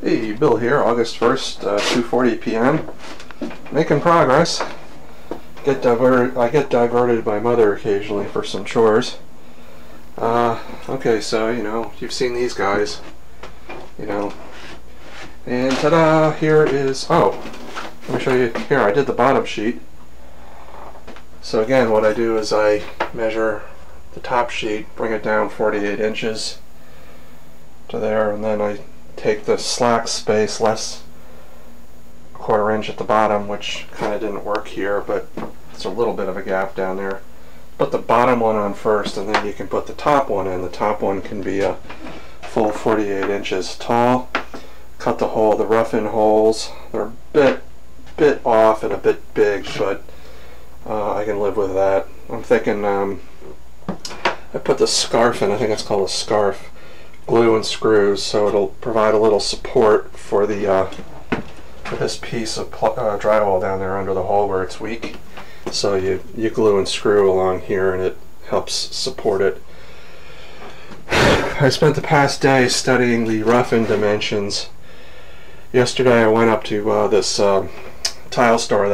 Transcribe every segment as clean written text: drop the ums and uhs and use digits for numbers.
Hey, Bill here, August 1st, 2:40 p.m. Making progress. I get diverted by Mother occasionally for some chores. Okay, so, you've seen these guys, and ta-da, here is, let me show you, here, I did the bottom sheet. So again, what I do is I measure the top sheet, bring it down 48 inches to there, and then I take the slack space less a quarter inch at the bottom, which kind of didn't work here, but it's a little bit of a gap down there. Put the bottom one on first, and then you can put the top one in. The top one can be a full 48 inches tall. Cut the hole, the rough-in holes. They're a bit off and a bit big, but I can live with that. I'm thinking I put the scarf in. I think it's called a scarf. Glue and screws, so it'll provide a little support for the for this piece of drywall down there under the hole where it's weak. So you glue and screw along here, and it helps support it. I spent the past day studying the rough-in dimensions. Yesterday I went up to this tile store and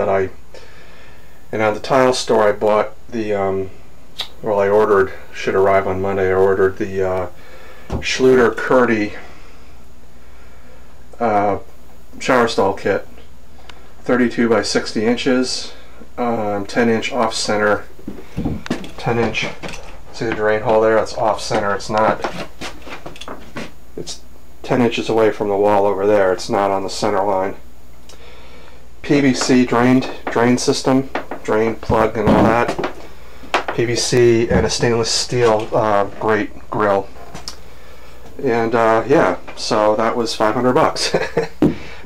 at the tile store I bought the well, I ordered, should arrive on Monday, I ordered the Schluter Curdy shower stall kit, 32 by 60 inches, 10-inch off-center, 10-inch, see the drain hole there? That's off-center. It's 10 inches away from the wall over there. It's not on the center line. PVC drain system, drain plug and all that. PVC and a stainless steel grate grill. And yeah, so that was $500.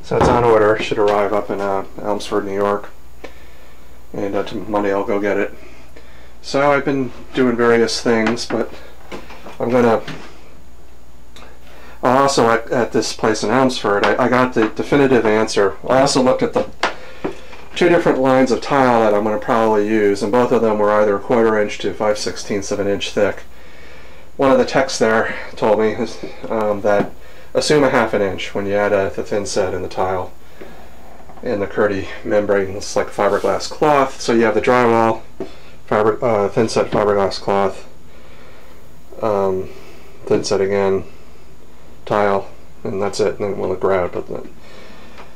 So it's on order. Should arrive up in Elmsford, New York. And Monday I'll go get it. So I've been doing various things, but I'm gonna. Also at this place in Elmsford, I got the definitive answer. I also looked at the two different lines of tile that I'm going to probably use, and both of them were either 1/4 inch to 5/16 of an inch thick. One of the techs there told me that assume a 1/2 inch when you add the thin set in the tile and the Curdy membrane. It's like fiberglass cloth. So you have the drywall, thin set fiberglass cloth, thin set again, tile, and that's it. And then we'll grab.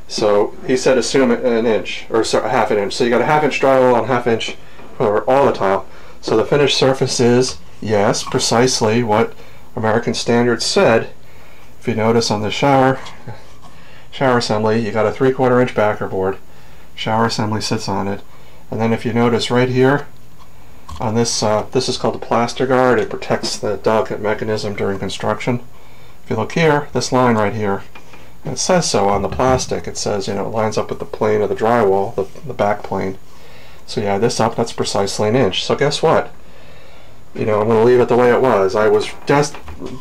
So he said assume an inch, or sorry, a 1/2 inch. So you got a 1/2 inch drywall and 1/2 inch over all the tile. So the finished surface is, yes, precisely what American Standards said. If you notice on the shower assembly, you got a 3/4 inch backer board. Shower assembly sits on it. And then if you notice right here, on this, this is called the plaster guard. It protects the delicate mechanism during construction. If you look here, this line right here, and it says so on the plastic. It says, it lines up with the plane of the drywall, the back plane. So you add this up, that's precisely an inch. So guess what? I'm going to leave it the way it was. I was just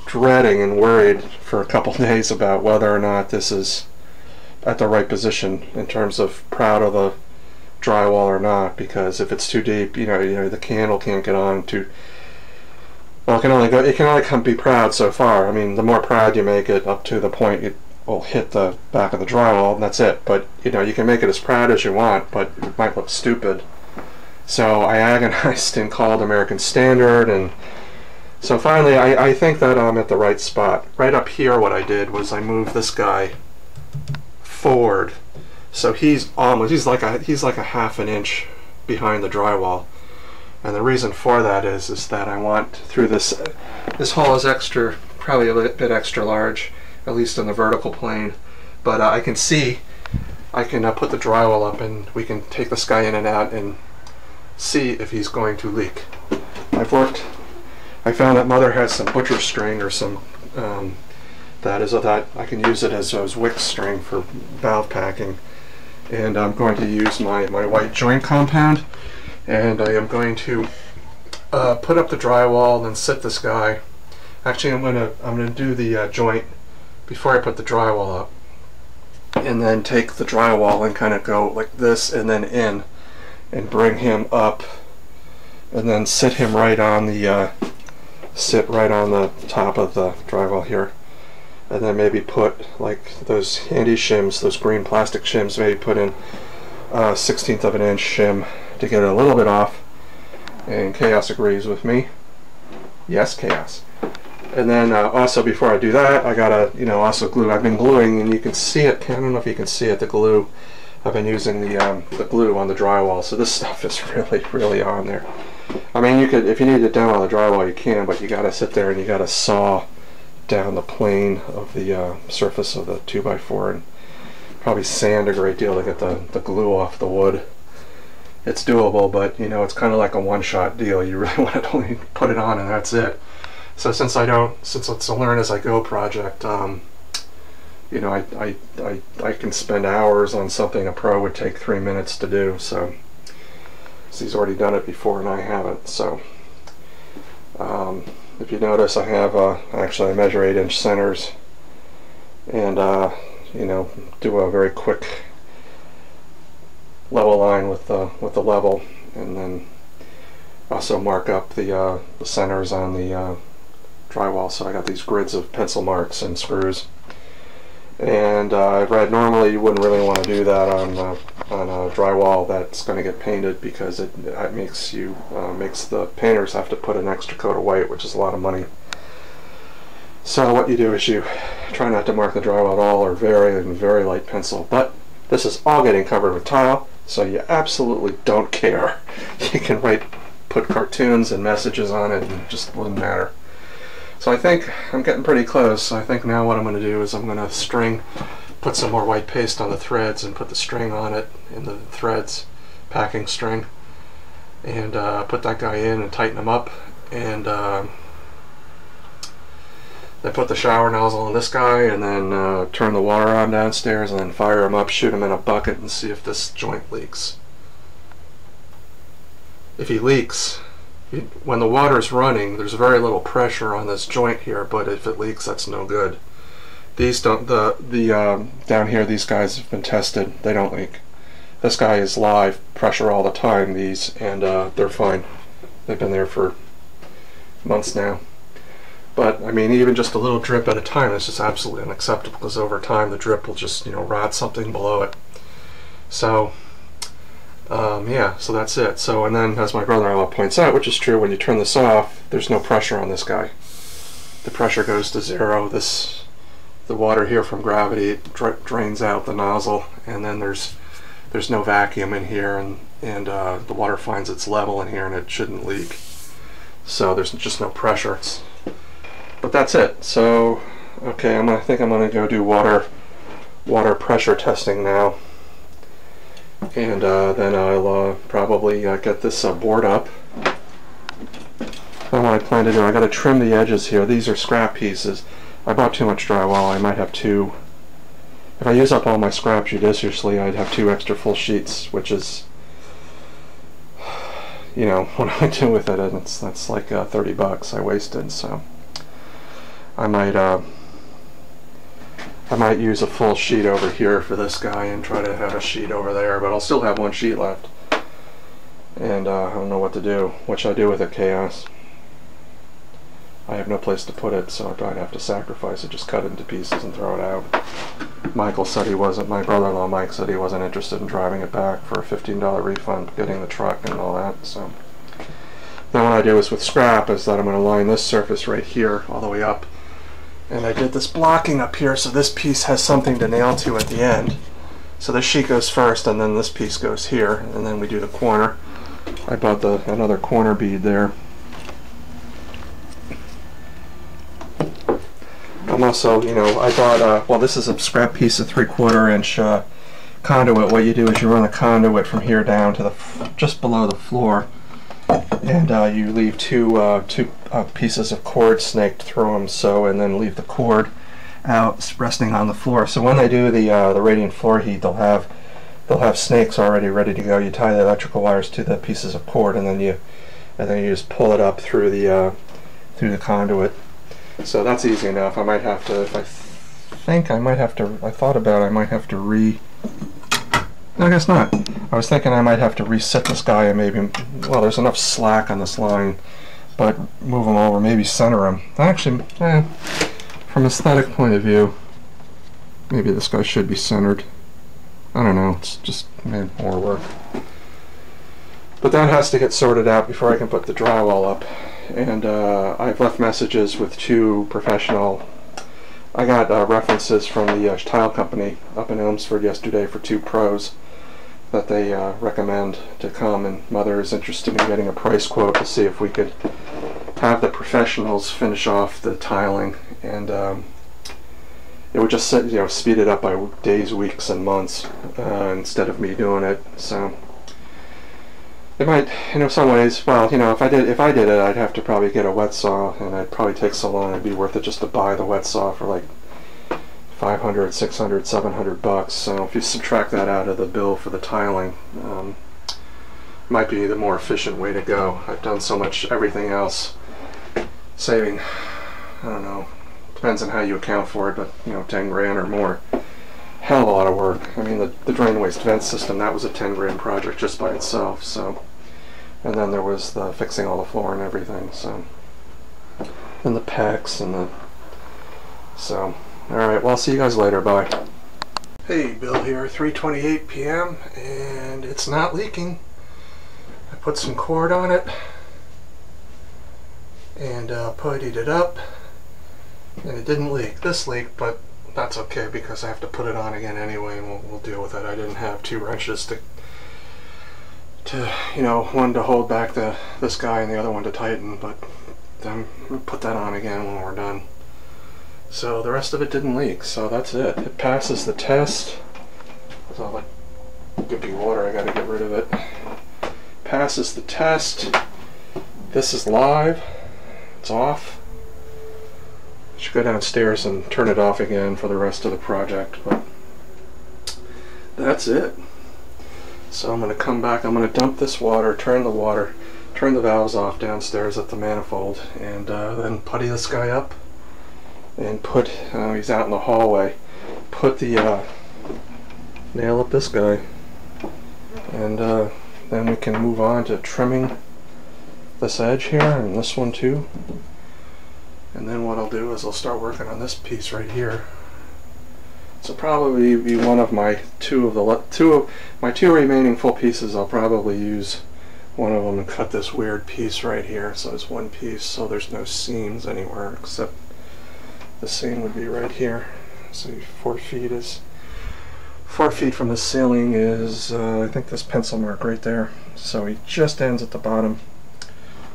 dreading and worried for a couple days about whether or not this is at the right position in terms of proud of the drywall or not, because if it's too deep, the candle can't get on too. Well, it can only be proud so far. I mean, the more proud you make it up to the point it will hit the back of the drywall, and that's it. But you can make it as proud as you want, but it might look stupid. So I agonized and called American Standard, and so finally I think that I'm at the right spot. Right up here, what I did was I moved this guy forward, so he's like a 1/2 inch behind the drywall. And the reason for that is that I want through this hole is probably a bit extra large, at least on the vertical plane, but I can put the drywall up, and we can take this guy in and out and see if he's going to leak. I found that Mother has some butcher string or some that I can use it as wick string for valve packing, and I'm going to use my white joint compound, and I am going to put up the drywall and then sit this guy. Actually, I'm gonna do the joint before I put the drywall up, and then take the drywall and kind of go like this and then in, and bring him up, and then sit him right on the top of the drywall here. and then maybe put like those handy shims, those green plastic shims, maybe put in 1/16 of an inch shim to get it a little bit off. And Chaos agrees with me. Yes, Chaos. And then also before I do that, I gotta, also glue. I've been gluing, and you can see it. I don't know if you can see it. The glue. I've been using the glue on the drywall, so this stuff is really, really on there. I mean, you could, if you need it down on the drywall, you can, but you gotta sit there and you gotta saw down the plane of the surface of the 2x4 and probably sand a great deal to get the glue off the wood. It's doable, but it's kind of like a one-shot deal. You really want to only put it on and that's it. So since it's a learn as I go project, I can spend hours on something a pro would take 3 minutes to do. So he's already done it before and I haven't. So if you notice, I have actually I measure 8-inch centers and do a very quick level line with the level, and then also mark up the centers on the drywall. So I got these grids of pencil marks and screws, and I've read normally you wouldn't really want to do that on a drywall that's going to get painted, because it makes the painters have to put an extra coat of white, which is a lot of money. So what you do is you try not to mark the drywall at all, or very light pencil. But this is all getting covered with tile, so you absolutely don't care. You can put cartoons and messages on it, and it just wouldn't matter. So I think I'm getting pretty close. I think now what I'm going to do is I'm going to put some more white paste on the threads and put the string on it in the threads, packing string, and put that guy in and tighten him up, and then put the shower nozzle on this guy, and then turn the water on downstairs, and then fire him up, shoot him in a bucket, and see if this joint leaks. If he leaks, when the water's running, there's very little pressure on this joint here, but if it leaks, that's no good. These don't, down here, these guys have been tested, they don't leak. This guy is live pressure all the time, and they're fine. They've been there for months now. But I mean, even just a little drip at a time is just absolutely unacceptable, because over time the drip will just rot something below it. So yeah, so that's it. So, and then as my brother-in-law points out, which is true, when you turn this off, there's no pressure on this guy. The pressure goes to zero. The water here from gravity drains out the nozzle, and then there's no vacuum in here, and the water finds its level in here, and it shouldn't leak. So there's just no pressure. But that's it. So okay, I think I'm gonna go do water pressure testing now, and then I'll probably get this board up. And what I plan to do, I got to trim the edges here. These are scrap pieces. I bought too much drywall. I might have two. If I use up all my scrap judiciously, I'd have 2 extra full sheets, which is, what I do with it, and that's like $30 I wasted. So I might use a full sheet over here for this guy and try to have a sheet over there, but I'll still have 1 sheet left. And I don't know what to do. What should I do with it, Chaos? I have no place to put it, so I'd have to sacrifice it, just cut it into pieces and throw it out. Michael said he wasn't, my brother-in-law Mike said he wasn't interested in driving it back for a $15 refund, getting the truck and all that. So then what I do is with scrap is that I'm going to line this surface right here all the way up. And I did this blocking up here, so this piece has something to nail to at the end. So this sheet goes first, and then this piece goes here, and then we do the corner. I bought another corner bead there. I'm also, I bought, well, this is a scrap piece of 3/4 inch conduit. What you do is you run the conduit from here down to just below the floor, and you leave two pieces of cord snaked through them. So, and then leave the cord out resting on the floor. So when they do the radiant floor heat, they'll have snakes already ready to go. You tie the electrical wires to the pieces of cord, and then you just pull it up through the conduit. So that's easy enough. I might have to, I thought about I might have to no, I guess not. I was thinking I might have to reset this guy and maybe, well, there's enough slack on this line, but move him over, maybe center him. Actually, for from aesthetic point of view, maybe this guy should be centered. I don't know, it's just made more work. But that has to get sorted out before I can put the drywall up. And I've left messages with two professional. I got references from the tile company up in Elmsford yesterday for two pros that they recommend to come, and Mother is interested in getting a price quote to see if we could have the professionals finish off the tiling, and it would just speed it up by days, weeks, and months instead of me doing it. So it might, some ways. Well, if I did it, I'd have to probably get a wet saw, and it'd probably take so long. It'd be worth it just to buy the wet saw for like $500, $600, $700. So if you subtract that out of the bill for the tiling, might be the more efficient way to go. I've done so much everything else, saving, I don't know, depends on how you account for it, but 10 grand or more. Hell of a lot of work. I mean, the drain waste vent system, that was a 10 grand project just by itself. So, and then there was the fixing all the floor and everything. So, and the PEX and the. So, all right. Well, I'll see you guys later. Bye. Hey, Bill here. 3:28 p.m. and it's not leaking. I put some cord on it and puttied it up, and it didn't leak. This leaked, but that's okay because I have to put it on again anyway, and we'll deal with it. I didn't have two wrenches to one to hold back this guy and the other one to tighten, but then we'll put that on again when we're done. So the rest of it didn't leak, so that's it. It passes the test. There's all that gimpy water, I gotta get rid of it. Passes the test. This is live. It's off. Should go downstairs and turn it off again for the rest of the project, but that's it. So I'm going to come back, I'm going to dump this water, turn the valves off downstairs at the manifold, and then putty this guy up and put, he's out in the hallway, put the nail up this guy, and then we can move on to trimming this edge here and this one too. And then what I'll do is I'll start working on this piece right here. So probably be one of my two remaining full pieces. I'll probably use one of them and cut this weird piece right here. So it's one piece, so there's no seams anywhere except the seam would be right here. So 4 feet is 4 feet from the ceiling is I think this pencil mark right there. So he just ends at the bottom.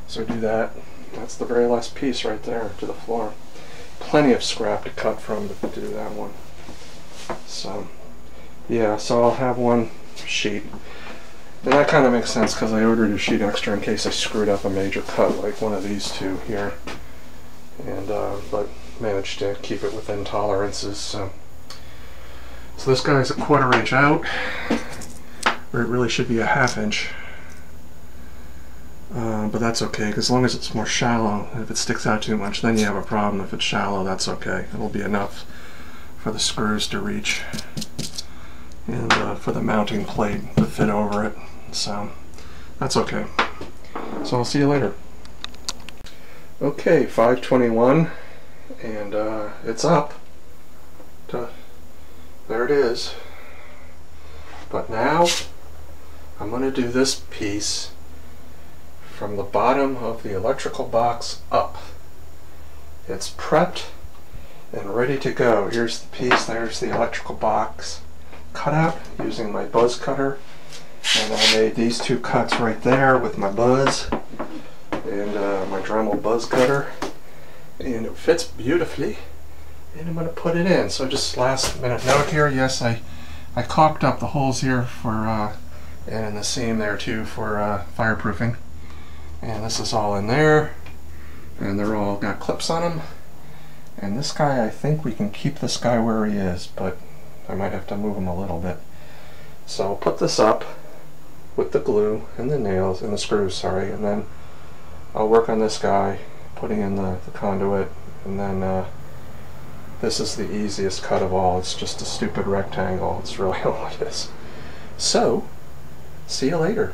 So do that. That's the very last piece right there to the floor. Plenty of scrap to cut from to do that one. So, yeah, so I'll have one sheet. And that kind of makes sense because I ordered a sheet extra in case I screwed up a major cut like one of these two here. And, but managed to keep it within tolerances. So this guy's a 1/4 inch out, where it really should be a 1/2 inch. But that's okay, because as long as it's more shallow, if it sticks out too much, then you have a problem. If it's shallow, that's okay. It'll be enough for the screws to reach and for the mounting plate to fit over it. So that's okay. So I'll see you later. Okay, 5:21, and it's up. There it is. But now I'm going to do this piece from the bottom of the electrical box up. It's prepped and ready to go. Here's the piece, there's the electrical box cutout using my buzz cutter, and I made these two cuts right there with my buzz and my Dremel buzz cutter, and it fits beautifully, and I'm going to put it in. So just last minute note here, yes, I caulked up the holes here for and in the seam there too for fireproofing. And this is all in there, and they're all got clips on them. And this guy, I think we can keep this guy where he is, but I might have to move him a little bit. So I'll put this up with the glue and the nails and the screws, sorry, and then I'll work on this guy, putting in the conduit, and then this is the easiest cut of all. It's just a stupid rectangle. It's really all it is. So, see you later.